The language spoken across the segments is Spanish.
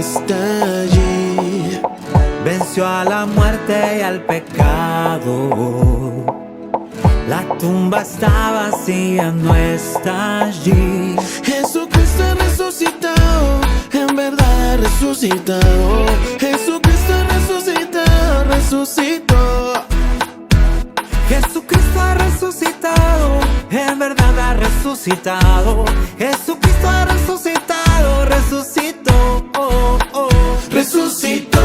está allí. Venció a la muerte y al pecado. La tumba está vacía, no está allí. Jesucristo ha resucitado, en verdad ha resucitado. Jesucristo ha resucitado, resucitó. Jesucristo ha resucitado, en verdad ha resucitado. Jesucristo ha resucitado, resucitó, oh, oh. Resucitó.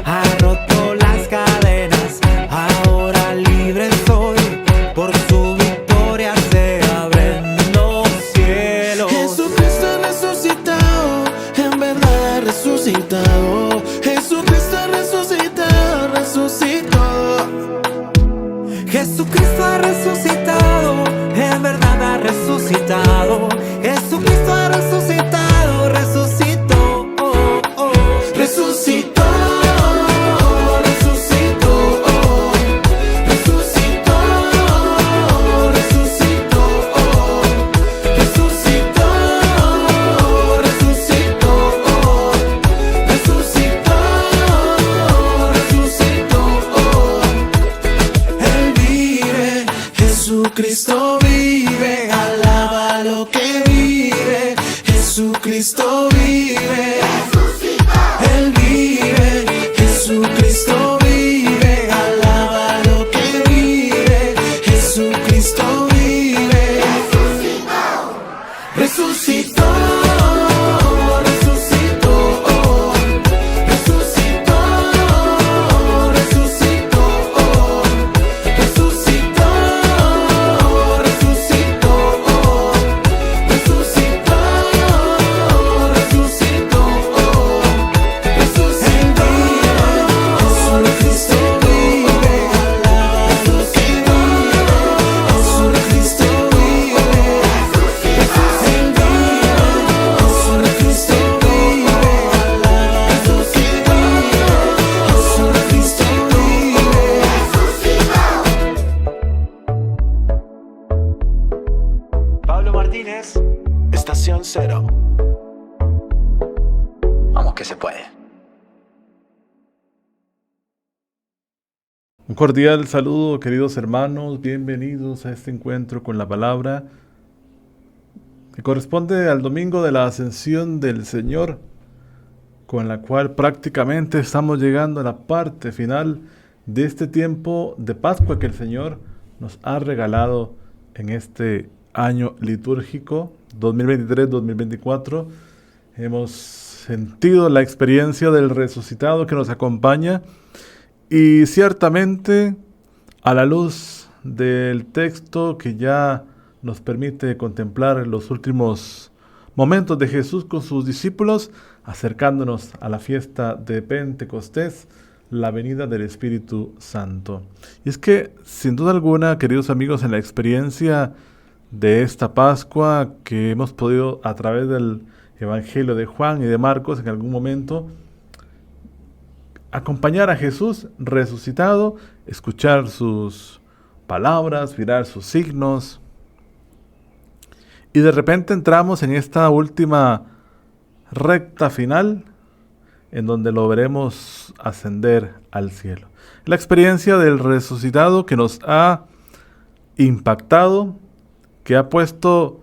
Ha roto las cadenas, ahora libre soy. Por su victoria se abren los cielos. Jesucristo ha resucitado, en verdad ha resucitado. Jesucristo ha resucitado, resucitó. Jesucristo ha resucitado, en verdad ha resucitado. Jesucristo ha resucitado, resucitó, oh, oh. Resucitó. Jesucristo vive, alaba lo que vive. Jesucristo vive, Él vive. Jesucristo vive, alaba lo que vive. Jesucristo vive, resucitó. Pablo Martínez, Estación Cero. Vamos que se puede. Un cordial saludo, queridos hermanos, bienvenidos a este encuentro con la palabra que corresponde al domingo de la Ascensión del Señor, con la cual prácticamente estamos llegando a la parte final de este tiempo de Pascua que el Señor nos ha regalado en este año litúrgico 2023-2024. Hemos sentido la experiencia del resucitado que nos acompaña y ciertamente a la luz del texto que ya nos permite contemplar los últimos momentos de Jesús con sus discípulos, acercándonos a la fiesta de Pentecostés, la venida del Espíritu Santo. Y es que, sin duda alguna, queridos amigos, en la experiencia de esta Pascua que hemos podido a través del Evangelio de Juan y de Marcos en algún momento acompañar a Jesús resucitado, escuchar sus palabras, mirar sus signos, y de repente entramos en esta última recta final en donde lo veremos ascender al cielo. La experiencia del resucitado que nos ha impactado, que ha puesto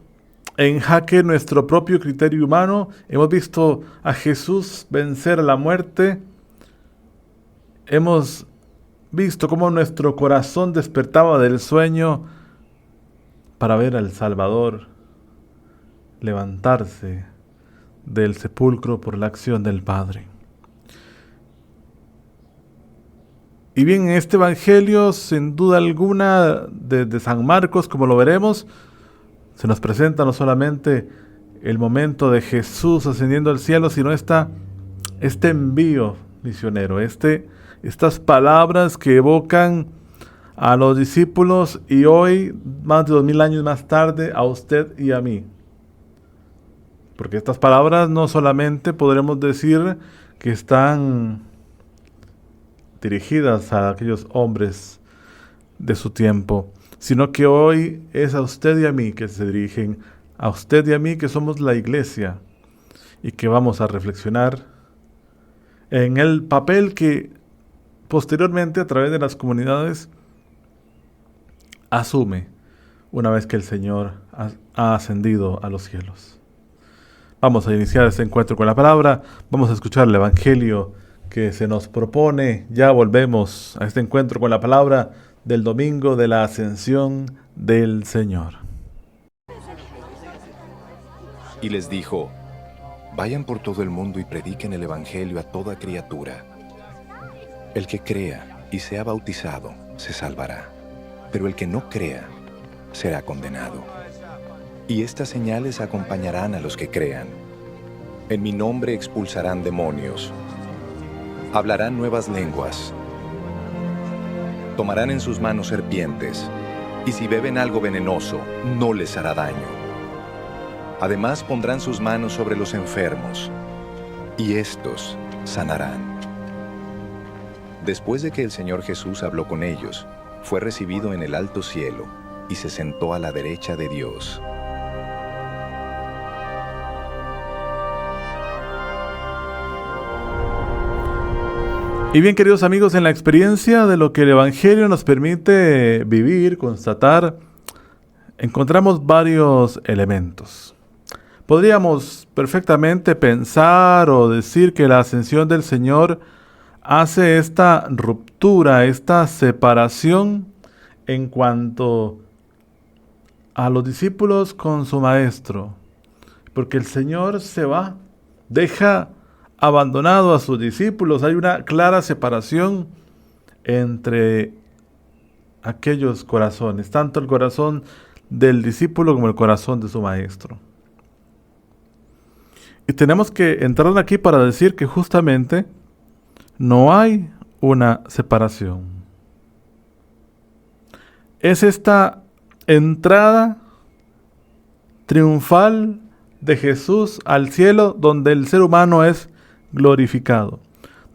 en jaque nuestro propio criterio humano. Hemos visto a Jesús vencer a la muerte. Hemos visto cómo nuestro corazón despertaba del sueño para ver al Salvador levantarse del sepulcro por la acción del Padre. Y bien, en este Evangelio, sin duda alguna, de San Marcos, como lo veremos, se nos presenta no solamente el momento de Jesús ascendiendo al cielo, sino esta este envío misionero, estas palabras que evocan a los discípulos y hoy, más de 2000 años más tarde, a usted y a mí. Porque estas palabras no solamente podremos decir que están dirigidas a aquellos hombres de su tiempo, sino que hoy es a usted y a mí que se dirigen, a usted y a mí que somos la iglesia y que vamos a reflexionar en el papel que posteriormente a través de las comunidades asume una vez que el Señor ha ascendido a los cielos. Vamos a iniciar este encuentro con la palabra, vamos a escuchar el Evangelio que se nos propone. Ya volvemos a este encuentro con la palabra del domingo de la ascensión del Señor. Y les dijo: vayan por todo el mundo y prediquen el Evangelio a toda criatura. El que crea y sea bautizado se salvará, pero el que no crea será condenado. Y estas señales acompañarán a los que crean. En mi nombre expulsarán demonios. Hablarán nuevas lenguas. Tomarán en sus manos serpientes. Y si beben algo venenoso, no les hará daño. Además pondrán sus manos sobre los enfermos. Y estos sanarán. Después de que el Señor Jesús habló con ellos, fue recibido en el alto cielo y se sentó a la derecha de Dios. Y bien, queridos amigos, en la experiencia de lo que el Evangelio nos permite vivir, constatar, encontramos varios elementos. Podríamos perfectamente pensar o decir que la ascensión del Señor hace esta ruptura, esta separación en cuanto a los discípulos con su Maestro, porque el Señor se va, deja abandonado a sus discípulos. Hay una clara separación entre aquellos corazones, tanto el corazón del discípulo como el corazón de su Maestro. Y tenemos que entrar aquí para decir que justamente no hay una separación. Es esta entrada triunfal de Jesús al cielo donde el ser humano es glorificado,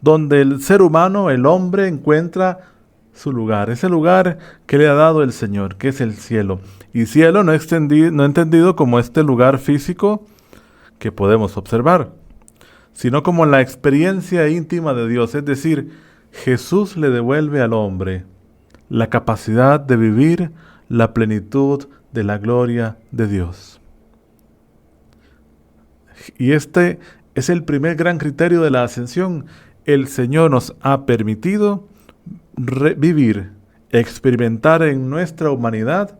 donde el ser humano, el hombre, encuentra su lugar, ese lugar que le ha dado el Señor, que es el cielo. Y cielo no entendido como este lugar físico que podemos observar, sino como la experiencia íntima de Dios. Es decir, Jesús le devuelve al hombre la capacidad de vivir la plenitud de la gloria de Dios. Y este es el primer gran criterio de la ascensión. El Señor nos ha permitido vivir, experimentar en nuestra humanidad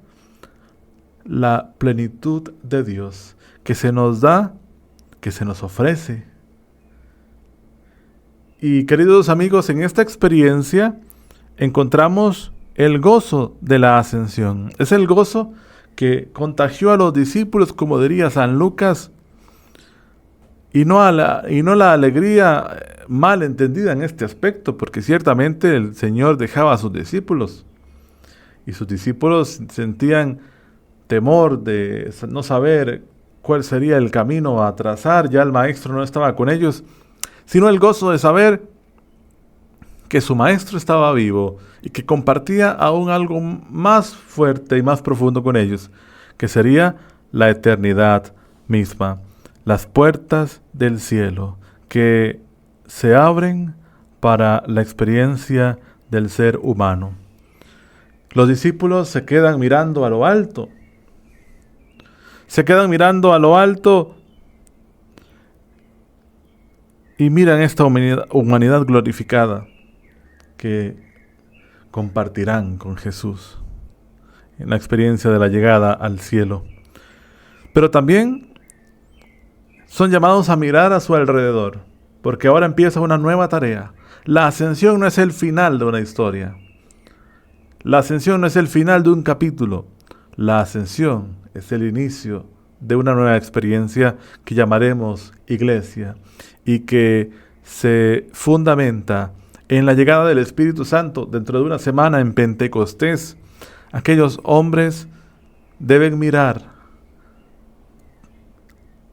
la plenitud de Dios, que se nos da, que se nos ofrece. Y queridos amigos, en esta experiencia encontramos el gozo de la ascensión. Es el gozo que contagió a los discípulos, como diría San Lucas, y no la alegría mal entendida en este aspecto, porque ciertamente el Señor dejaba a sus discípulos, y sus discípulos sentían temor de no saber cuál sería el camino a trazar, ya el Maestro no estaba con ellos, sino el gozo de saber que su Maestro estaba vivo y que compartía aún algo más fuerte y más profundo con ellos, que sería la eternidad misma. Las puertas del cielo que se abren para la experiencia del ser humano. Los discípulos se quedan mirando a lo alto. Se quedan mirando a lo alto y miran esta humanidad glorificada que compartirán con Jesús en la experiencia de la llegada al cielo. Pero también son llamados a mirar a su alrededor, porque ahora empieza una nueva tarea. La ascensión no es el final de una historia. La ascensión no es el final de un capítulo. La ascensión es el inicio de una nueva experiencia que llamaremos iglesia y que se fundamenta en la llegada del Espíritu Santo dentro de una semana en Pentecostés. Aquellos hombres deben mirar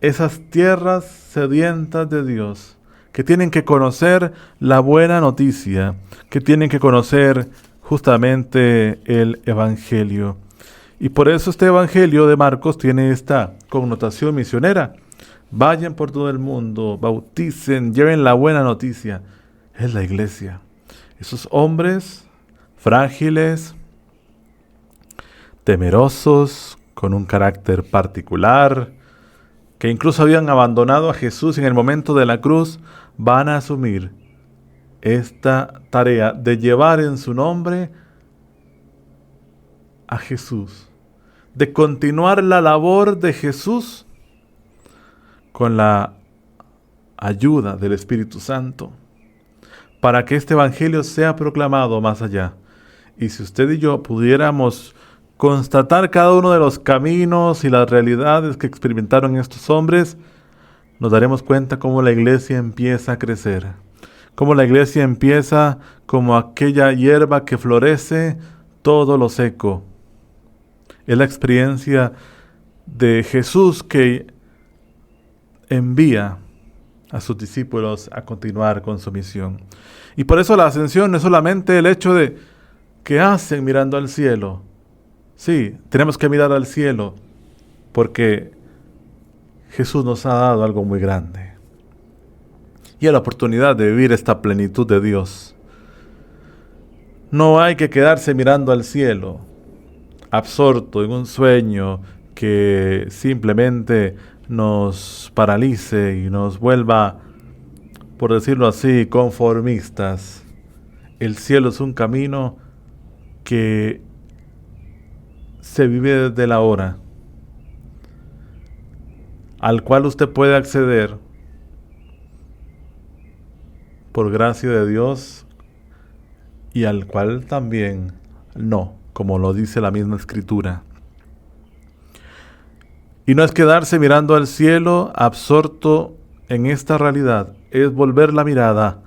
esas tierras sedientas de Dios, que tienen que conocer la buena noticia, que tienen que conocer justamente el Evangelio. Y por eso este Evangelio de Marcos tiene esta connotación misionera. Vayan por todo el mundo, bauticen, lleven la buena noticia. Es la iglesia. Esos hombres frágiles, temerosos, con un carácter particular, que incluso habían abandonado a Jesús en el momento de la cruz, van a asumir esta tarea de llevar en su nombre a Jesús, de continuar la labor de Jesús con la ayuda del Espíritu Santo, para que este Evangelio sea proclamado más allá. Y si usted y yo pudiéramos constatar cada uno de los caminos y las realidades que experimentaron estos hombres, nos daremos cuenta cómo la iglesia empieza a crecer, cómo la iglesia empieza como aquella hierba que florece todo lo seco. Es la experiencia de Jesús que envía a sus discípulos a continuar con su misión. Y por eso la ascensión no es solamente el hecho de que hacen mirando al cielo. Sí, tenemos que mirar al cielo porque Jesús nos ha dado algo muy grande. Y es la oportunidad de vivir esta plenitud de Dios. No hay que quedarse mirando al cielo, absorto en un sueño que simplemente nos paralice y nos vuelva, por decirlo así, conformistas. El cielo es un camino que se vive desde la hora, al cual usted puede acceder por gracia de Dios y al cual también no, como lo dice la misma Escritura. Y no es quedarse mirando al cielo absorto en esta realidad, es volver la mirada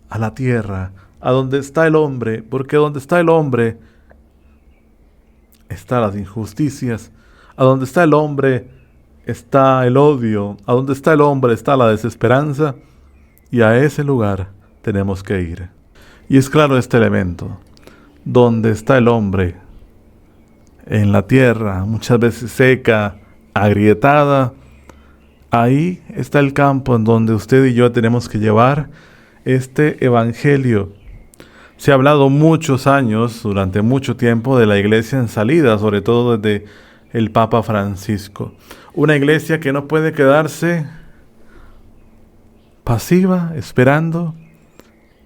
a la tierra, a donde está el hombre, porque donde está el hombre están las injusticias, a donde está el hombre está el odio, a donde está el hombre está la desesperanza, y a ese lugar tenemos que ir. Y es claro este elemento, donde está el hombre, en la tierra, muchas veces seca, agrietada, ahí está el campo en donde usted y yo tenemos que llevar este evangelio. Se ha hablado muchos años, durante mucho tiempo, de la iglesia en salida, sobre todo desde el Papa Francisco. Una iglesia que no puede quedarse pasiva, esperando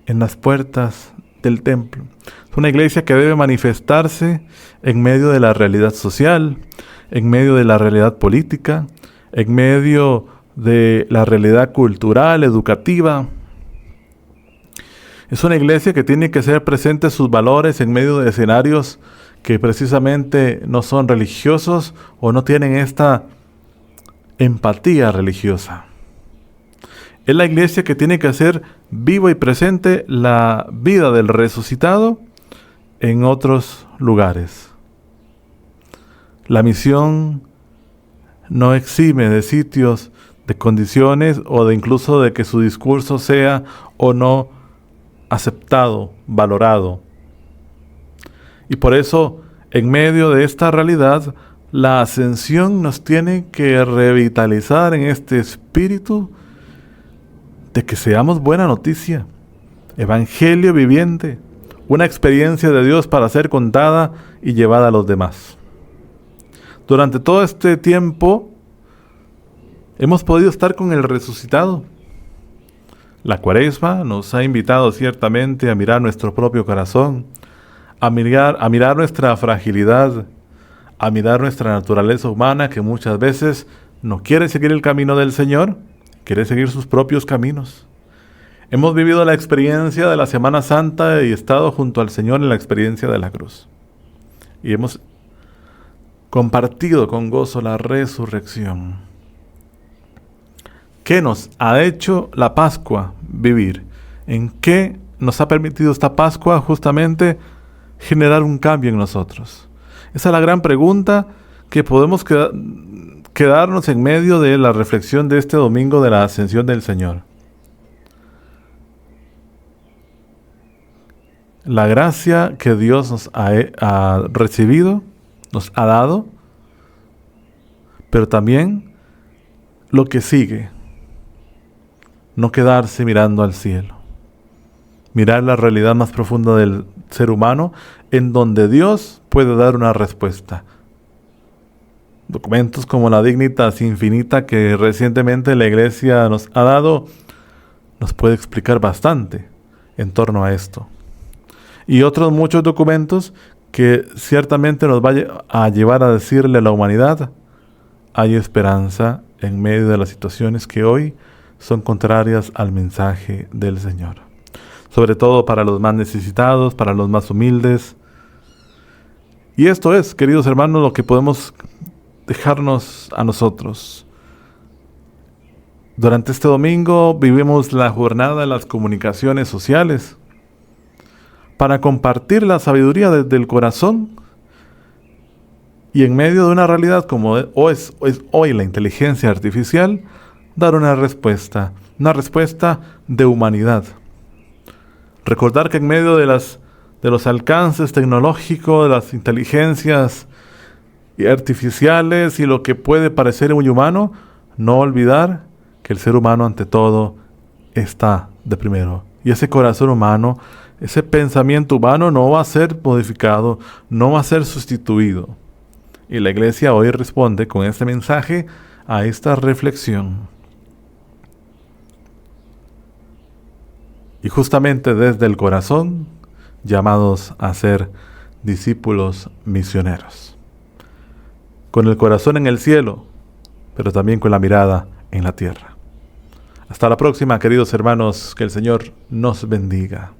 en las puertas del templo. Es una iglesia que debe manifestarse en medio de la realidad social, en medio de la realidad política, en medio de la realidad cultural, educativa. Es una iglesia que tiene que hacer presentes sus valores en medio de escenarios que precisamente no son religiosos o no tienen esta empatía religiosa. Es la iglesia que tiene que hacer vivo y presente la vida del resucitado en otros lugares. La misión no exime de sitios, de condiciones o de incluso de que su discurso sea o no aceptado, valorado. Y por eso, en medio de esta realidad, la ascensión nos tiene que revitalizar en este espíritu de que seamos buena noticia, evangelio viviente, una experiencia de Dios para ser contada y llevada a los demás. Durante todo este tiempo hemos podido estar con el resucitado. La Cuaresma nos ha invitado ciertamente a mirar nuestro propio corazón, a mirar nuestra fragilidad, a mirar nuestra naturaleza humana que muchas veces no quiere seguir el camino del Señor, quiere seguir sus propios caminos. Hemos vivido la experiencia de la Semana Santa y estado junto al Señor en la experiencia de la cruz. Y hemos compartido con gozo la resurrección. ¿Qué nos ha hecho la Pascua? vivir? ¿En qué nos ha permitido esta Pascua justamente generar un cambio en nosotros? Esa es la gran pregunta que podemos quedarnos en medio de la reflexión de este domingo de la Ascensión del Señor. La gracia que Dios nos ha recibido, nos ha dado, pero también lo que sigue. No quedarse mirando al cielo. Mirar la realidad más profunda del ser humano, en donde Dios puede dar una respuesta. Documentos como la Dignitas Infinita que recientemente la Iglesia nos ha dado, nos puede explicar bastante en torno a esto. Y otros muchos documentos que ciertamente nos va a llevar a decirle a la humanidad: hay esperanza en medio de las situaciones que hoy son contrarias al mensaje del Señor. Sobre todo para los más necesitados, para los más humildes. Y esto es, queridos hermanos, lo que podemos dejarnos a nosotros. Durante este domingo vivimos la jornada de las comunicaciones sociales para compartir la sabiduría desde el corazón, y en medio de una realidad como es hoy la inteligencia artificial, dar una respuesta de humanidad. Recordar que en medio de los alcances tecnológicos, de las inteligencias artificiales y lo que puede parecer muy humano, no olvidar que el ser humano ante todo está de primero. Y ese corazón humano, ese pensamiento humano no va a ser modificado, no va a ser sustituido. Y la Iglesia hoy responde con este mensaje a esta reflexión. Y justamente desde el corazón, llamados a ser discípulos misioneros. Con el corazón en el cielo, pero también con la mirada en la tierra. Hasta la próxima, queridos hermanos, que el Señor nos bendiga.